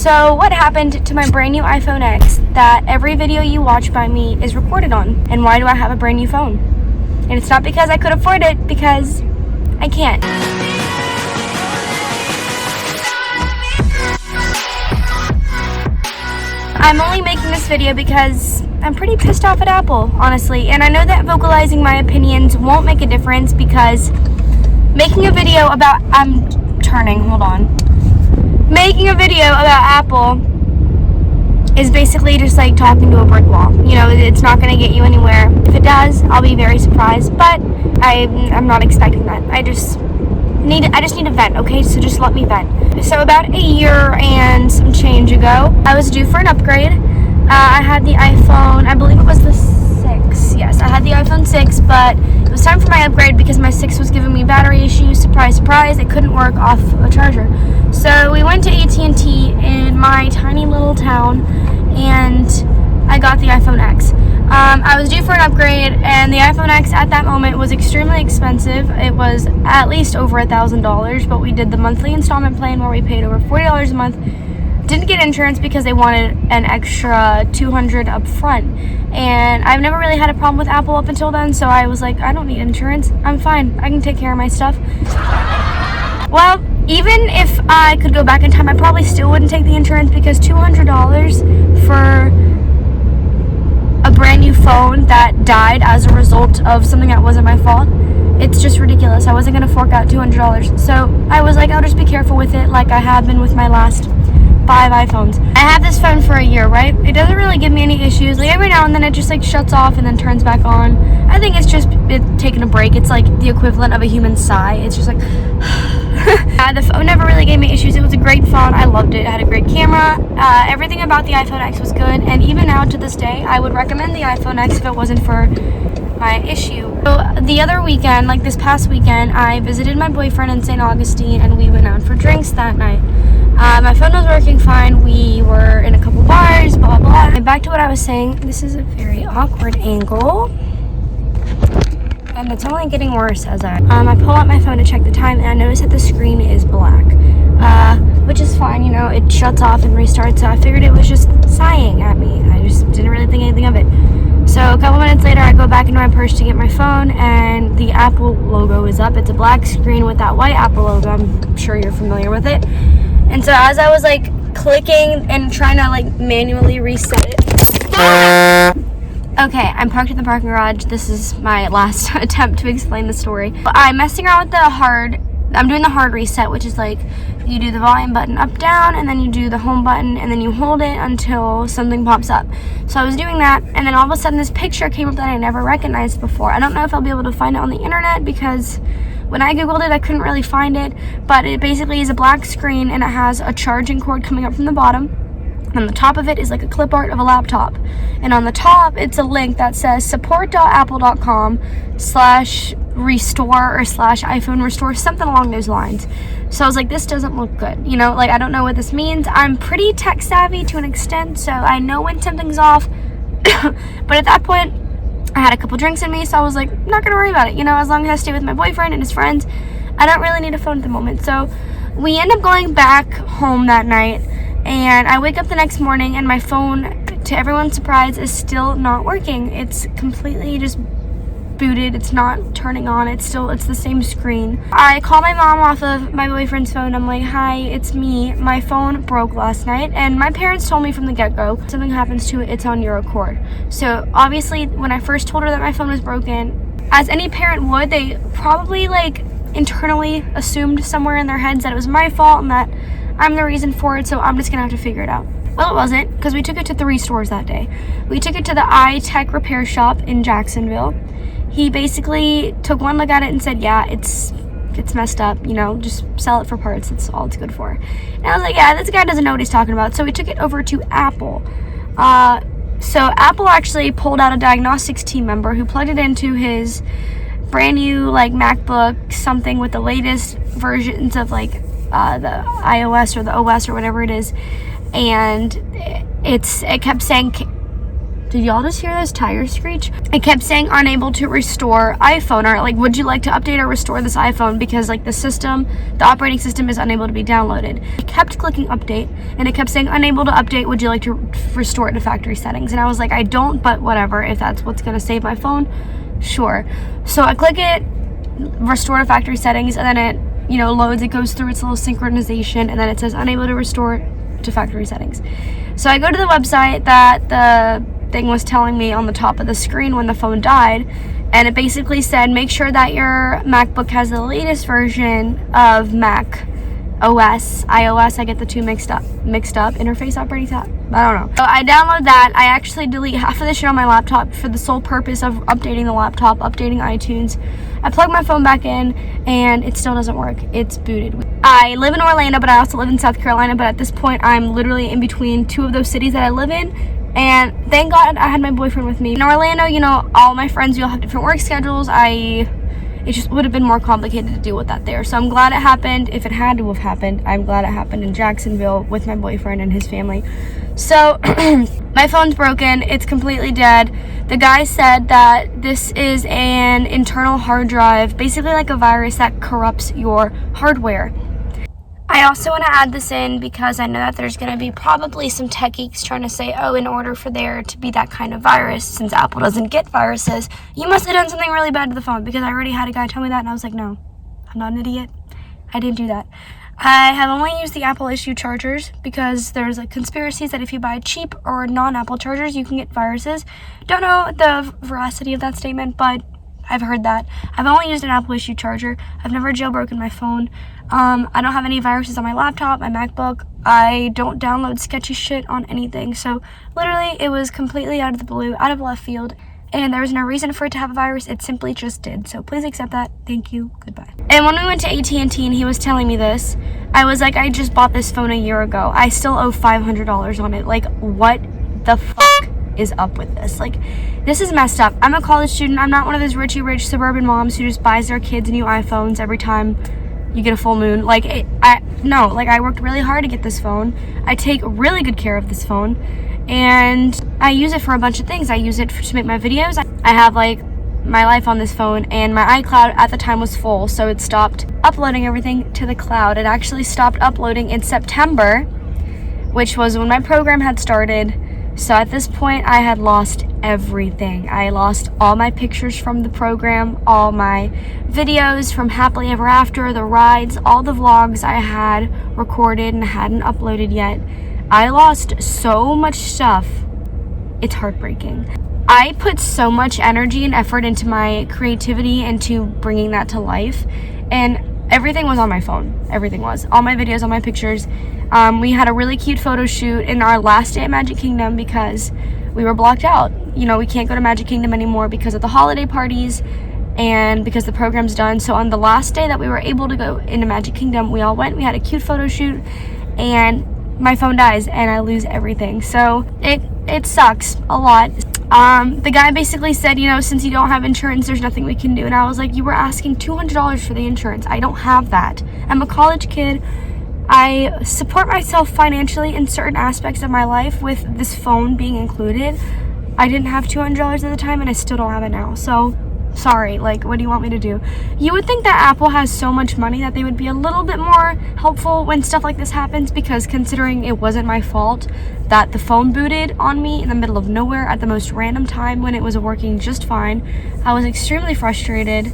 So what happened to my brand new iPhone X that every video you watch by me is recorded on? And why do I have a brand new phone? And it's not because I could afford it, because I can't. I'm only making this video because I'm pretty pissed off at Apple, honestly. And I know that vocalizing my opinions won't make a difference, because making a video about, making a video about Apple is basically just like talking to a brick wall. You know, it's not going to get you anywhere. If it does, I'll be very surprised, but I'm not expecting that. I just need a vent, okay? So just let me vent. So about a year and some change ago, I was due for an upgrade. I had the iPhone, I believe it was the 6. Yes, I had the iPhone 6, but it was time for my upgrade because my 6 was giving me battery issues. Surprise, surprise, it couldn't work off a charger. So we went to AT&T in my tiny little town, and I got the iPhone X. I was due for an upgrade, and the iPhone X at that moment was extremely expensive. It was at least over $1,000, but we did the monthly installment plan where we paid over $40 a month. Didn't get insurance because they wanted an extra $200 up front, and I've never really had a problem with Apple up until then, so I was like, I don't need insurance, I'm fine, I can take care of my stuff. Well, even if I could go back in time, I probably still wouldn't take the insurance, because $200 for a brand new phone that died as a result of something that wasn't my fault, it's just ridiculous. I wasn't going to fork out $200. So I was like, I'll just be careful with it, like I have been with my last 5 iPhones. I have this phone for a year, right? It doesn't really give me any issues. Like every now and then it just like shuts off and then turns back on. I think it's just taking a break. It's like the equivalent of a human sigh. It's just like the phone never really gave me issues. It was a great phone. I loved it. It had a great camera. Everything about the iPhone X was good, and even now to this day I would recommend the iPhone X if it wasn't for my issue. So the other weekend, like this past weekend, I visited my boyfriend in St. Augustine, and we went out for drinks that night. My phone was working fine. We were in a couple bars, blah, blah, blah. And back to what I was saying, this is a very awkward angle, and it's only getting worse as I pull out my phone to check the time, and I notice that the screen is black, which is fine, you know, it shuts off and restarts, so I figured it was just sighing at me. I just didn't really think anything of it. So a couple minutes later, I go back into my purse to get my phone, and the Apple logo is up. It's a black screen with that white Apple logo. I'm sure you're familiar with it. And so as I was like clicking and trying to like manually reset it. Okay, I'm parked in the parking garage. This is my last attempt to explain the story. I'm messing around with I'm doing the hard reset, which is like you do the volume button up, down, and then you do the home button, and then you hold it until something pops up. So I was doing that, and then all of a sudden this picture came up that I never recognized before. I don't know if I'll be able to find it on the internet, because when I googled it I couldn't really find it, but it basically is a black screen, and it has a charging cord coming up from the bottom. On the top of it is like a clip art of a laptop, and on the top it's a link that says support.apple.com/restore or /iPhone restore, something along those lines. So I was like, this doesn't look good, you know, like I don't know what this means. I'm pretty tech savvy to an extent, so I know when something's off. But at that point I had a couple drinks in me, so I was like, I'm not gonna worry about it, you know, as long as I stay with my boyfriend and his friends, I don't really need a phone at the moment. So we end up going back home that night, and I wake up the next morning and my phone, to everyone's surprise, is still not working. It's completely just booted. It's not turning on. It's the same screen. I call my mom off of my boyfriend's phone. I'm like, hi, it's me. My phone broke last night, and my parents told me from the get-go, something happens to it, it's on your accord. So obviously when I first told her that my phone was broken, as any parent would, they probably like internally assumed somewhere in their heads that it was my fault and that I'm the reason for it, so I'm just gonna have to figure it out. Well, it wasn't, because we took it to 3 stores that day. We took it to the iTech repair shop in Jacksonville. He basically took one look at it and said, yeah, it's messed up, you know, just sell it for parts, that's all it's good for. And I was like, yeah, this guy doesn't know what he's talking about. So we took it over to Apple. So Apple actually pulled out a diagnostics team member who plugged it into his brand new like MacBook, something with the latest versions of like the iOS or the OS or whatever it is, and it kept saying Did y'all just hear those tires screech? It kept saying unable to restore iPhone, or like, would you like to update or restore this iPhone because like the operating system is unable to be downloaded. I kept clicking update and it kept saying unable to update, would you like to restore it to factory settings? And I was like, I don't, but whatever, if that's what's gonna save my phone, sure. So I click it, restore to factory settings, and then it, loads, it goes through its little synchronization, and then it says unable to restore to factory settings. So I go to the website that the thing was telling me on the top of the screen when the phone died, and it basically said make sure that your MacBook has the latest version of Mac OS, iOS, I get the two mixed up, interface operating system, I don't know. So I download that. I actually delete half of the shit on my laptop for the sole purpose of updating the laptop, updating iTunes. I plug my phone back in and it still doesn't work. It's booted. I live in Orlando, but I also live in South Carolina, but at this point I'm literally in between two of those cities that I live in. And thank God I had my boyfriend with me. In Orlando, all my friends, we all have different work schedules. It just would have been more complicated to deal with that there. So I'm glad it happened. If it had to have happened, I'm glad it happened in Jacksonville with my boyfriend and his family. So my phone's broken. It's completely dead. The guy said that this is an internal hard drive, basically like a virus that corrupts your hardware. I also want to add this in because I know that there's going to be probably some tech geeks trying to say, oh, in order for there to be that kind of virus, since Apple doesn't get viruses, you must have done something really bad to the phone, because I already had a guy tell me that, and I was like, no, I'm not an idiot. I didn't do that. I have only used the Apple issue chargers because there's like conspiracies that if you buy cheap or non-Apple chargers, you can get viruses. Don't know the veracity of that statement, but I've heard that. I've only used an Apple issue charger. I've never jailbroken my phone. I don't have any viruses on my laptop, my MacBook. I don't download sketchy shit on anything. So literally it was completely out of the blue, out of left field. And there was no reason for it to have a virus. It simply just did. So please accept that. Thank you. Goodbye. And when we went to AT&T and he was telling me this, I was like, I just bought this phone a year ago. I still owe $500 on it. Like, what the fuck is up with this? Like, this is messed up. I'm a college student. I'm not one of those rich suburban moms who just buys their kids new iPhones every time you get a full moon. Like, I worked really hard to get this phone. I take really good care of this phone, and I use it for a bunch of things. I use it to make my videos. I have like my life on this phone, and my iCloud at the time was full, so it stopped uploading everything to the cloud. It actually stopped uploading in September, which was when my program had started. So at this point, I had lost everything. I lost all my pictures from the program, all my videos from Happily Ever After, the rides, all the vlogs I had recorded and hadn't uploaded yet. I lost so much stuff. It's heartbreaking. I put so much energy and effort into my creativity, into bringing that to life, and everything was on my phone. Everything was. All my videos, all my pictures. We had a really cute photo shoot in our last day at Magic Kingdom because we were blocked out. We can't go to Magic Kingdom anymore because of the holiday parties and because the program's done. So on the last day that we were able to go into Magic Kingdom, we all went. We had a cute photo shoot, and my phone dies and I lose everything. So it sucks a lot. The guy basically said, since you don't have insurance, there's nothing we can do. And I was like, you were asking $200 for the insurance. I don't have that. I'm a college kid. I support myself financially in certain aspects of my life with this phone being included. I didn't have $200 at the time, and I still don't have it now. So, sorry, what do you want me to do? You would think that Apple has so much money that they would be a little bit more helpful when stuff like this happens, because considering it wasn't my fault that the phone booted on me in the middle of nowhere at the most random time when it was working just fine, I was extremely frustrated.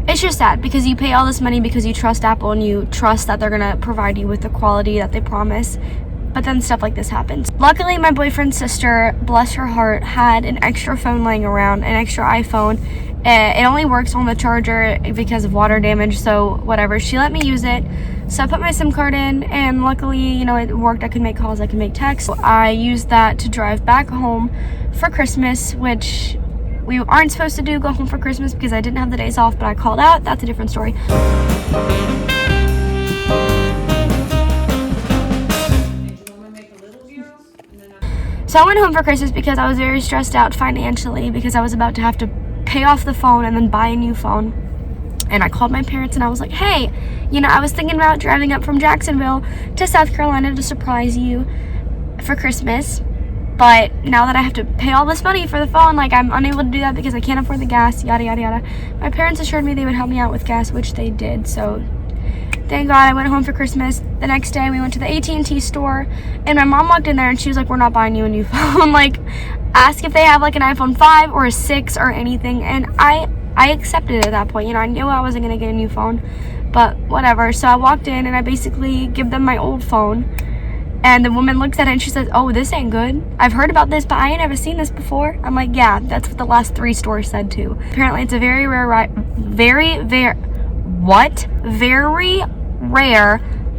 It's just sad because you pay all this money because you trust Apple and you trust that they're going to provide you with the quality that they promise. But then stuff like this happens. Luckily, my boyfriend's sister, bless her heart, had an extra phone laying around, an extra iPhone. It only works on the charger because of water damage, so whatever. She let me use it. So I put my SIM card in, and luckily, it worked. I could make calls, I could make texts. I used that to drive back home for Christmas, which we aren't supposed to go home for Christmas because I didn't have the days off, but I called out. That's a different story. So I went home for Christmas because I was very stressed out financially because I was about to have to pay off the phone and then buy a new phone. And I called my parents and I was like, hey, I was thinking about driving up from Jacksonville to South Carolina to surprise you for Christmas. But now that I have to pay all this money for the phone, like, I'm unable to do that because I can't afford the gas, yada, yada, yada. My parents assured me they would help me out with gas, which they did, so thank God. I went home for Christmas. The next day, we went to the AT&T store, and my mom walked in there, and she was like, we're not buying you a new phone. Like, ask if they have, like, an iPhone 5 or a 6 or anything, and I accepted it at that point. You know, I knew I wasn't going to get a new phone, but whatever. So I walked in, and I basically give them my old phone. And the woman looks at it and she says, oh, this ain't good. I've heard about this, but I ain't ever seen this before. I'm like, yeah, that's what the last 3 stores said too. Apparently it's a very rare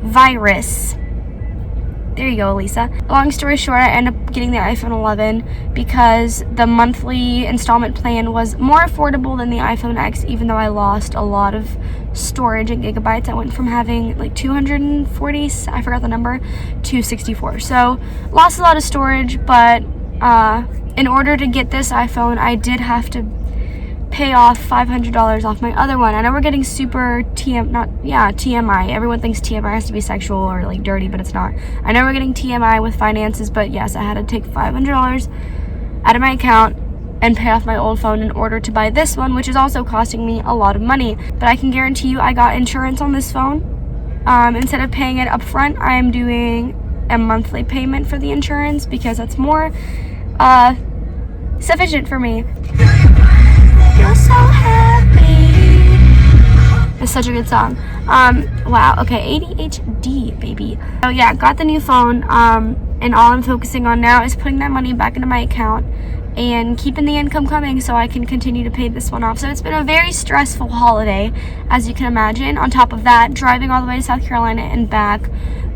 virus. There you go, Lisa. Long story short, I ended up getting the iPhone 11 because the monthly installment plan was more affordable than the iPhone X, even though I lost a lot of storage and gigabytes. I went from having like 240, I forgot the number, to 64. So lost a lot of storage, but in order to get this iPhone, I did have to pay off $500 off my other one. I know we're getting super TMI. Everyone thinks TMI has to be sexual or like dirty, but it's not. I know we're getting TMI with finances, but yes, I had to take $500 out of my account and pay off my old phone in order to buy this one, which is also costing me a lot of money. But I can guarantee you I got insurance on this phone. Instead of paying it up front, I am doing a monthly payment for the insurance because that's more sufficient for me. You're so happy. It's such a good song. Wow, okay, ADHD, baby. So yeah, got the new phone, and all I'm focusing on now is putting that money back into my account and keeping the income coming so I can continue to pay this one off. So it's been a very stressful holiday, as you can imagine. On top of that, driving all the way to South Carolina and back,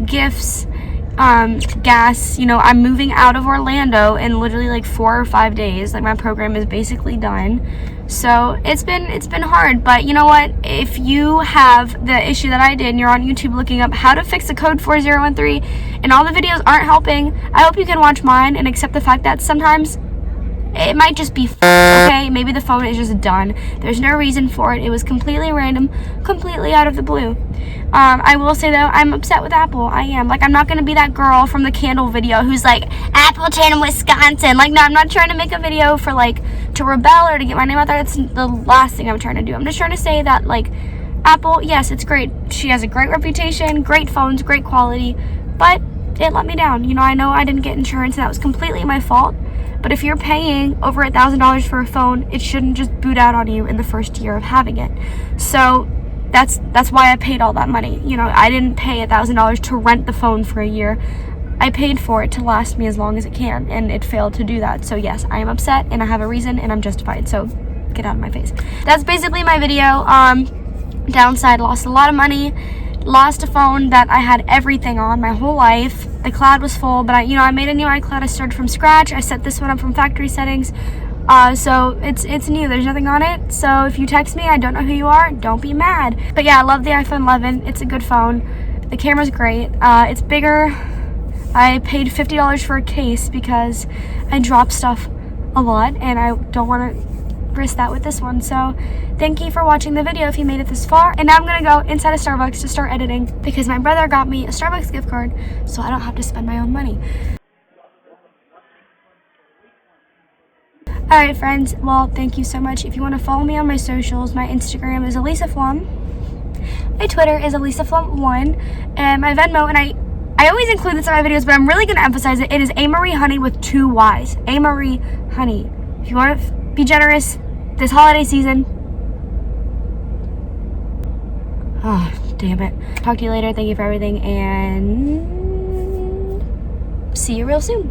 gifts, gas. You know, I'm moving out of Orlando in literally like 4 or 5 days. Like, my program is basically done. So it's been hard, but you know what? If you have the issue that I did and you're on YouTube looking up how to fix a code 4013 and all the videos aren't helping, I hope you can watch mine and accept the fact that sometimes it might just be okay. Maybe the phone is just done. There's no reason for it. It was completely random, completely out of the blue. I will say though, I'm upset with Apple. I am. Like, I'm not gonna be that girl from the candle video who's like, Appleton, Wisconsin. Like, no, I'm not trying to make a video for like to rebel or to get my name out there. That's the last thing I'm trying to do. I'm just trying to say that, like, Apple, yes, it's great. She has a great reputation, great phones, great quality, but it let me down. You know I didn't get insurance, and that was completely my fault. But if you're paying over $1,000 for a phone, it shouldn't just boot out on you in the first year of having it. So that's why I paid all that money. You know, I didn't pay $1,000 to rent the phone for a year. I paid for it to last me as long as it can, and it failed to do that. So yes, I am upset, and I have a reason, and I'm justified. So get out of my face. That's basically my video. Downside, lost a lot of money. Lost a phone that I had everything on my whole life. The cloud was full, but I made a new iCloud. I started from scratch. I set this one up from factory settings. So it's new. There's nothing on it. So if you text me, I don't know who you are, don't be mad. But yeah, I love the iPhone 11. It's a good phone. The camera's great. It's bigger. I paid $50 for a case because I drop stuff a lot, and I don't want to risk that with this one. So thank you for watching the video if you made it this far. And now I'm gonna go inside of Starbucks to start editing because my brother got me a Starbucks gift card so I don't have to spend my own money. Alright friends, well, thank you so much. If you want to follow me on my socials, my Instagram is ElisaFlum, my Twitter is ElisaFlum1, and my Venmo, and I always include this in my videos, but I'm really going to emphasize it. It is Amarie Honey with 2 Y's. Amarie Honey. If you want to be generous this holiday season. Oh, damn it. Talk to you later. Thank you for everything, and see you real soon.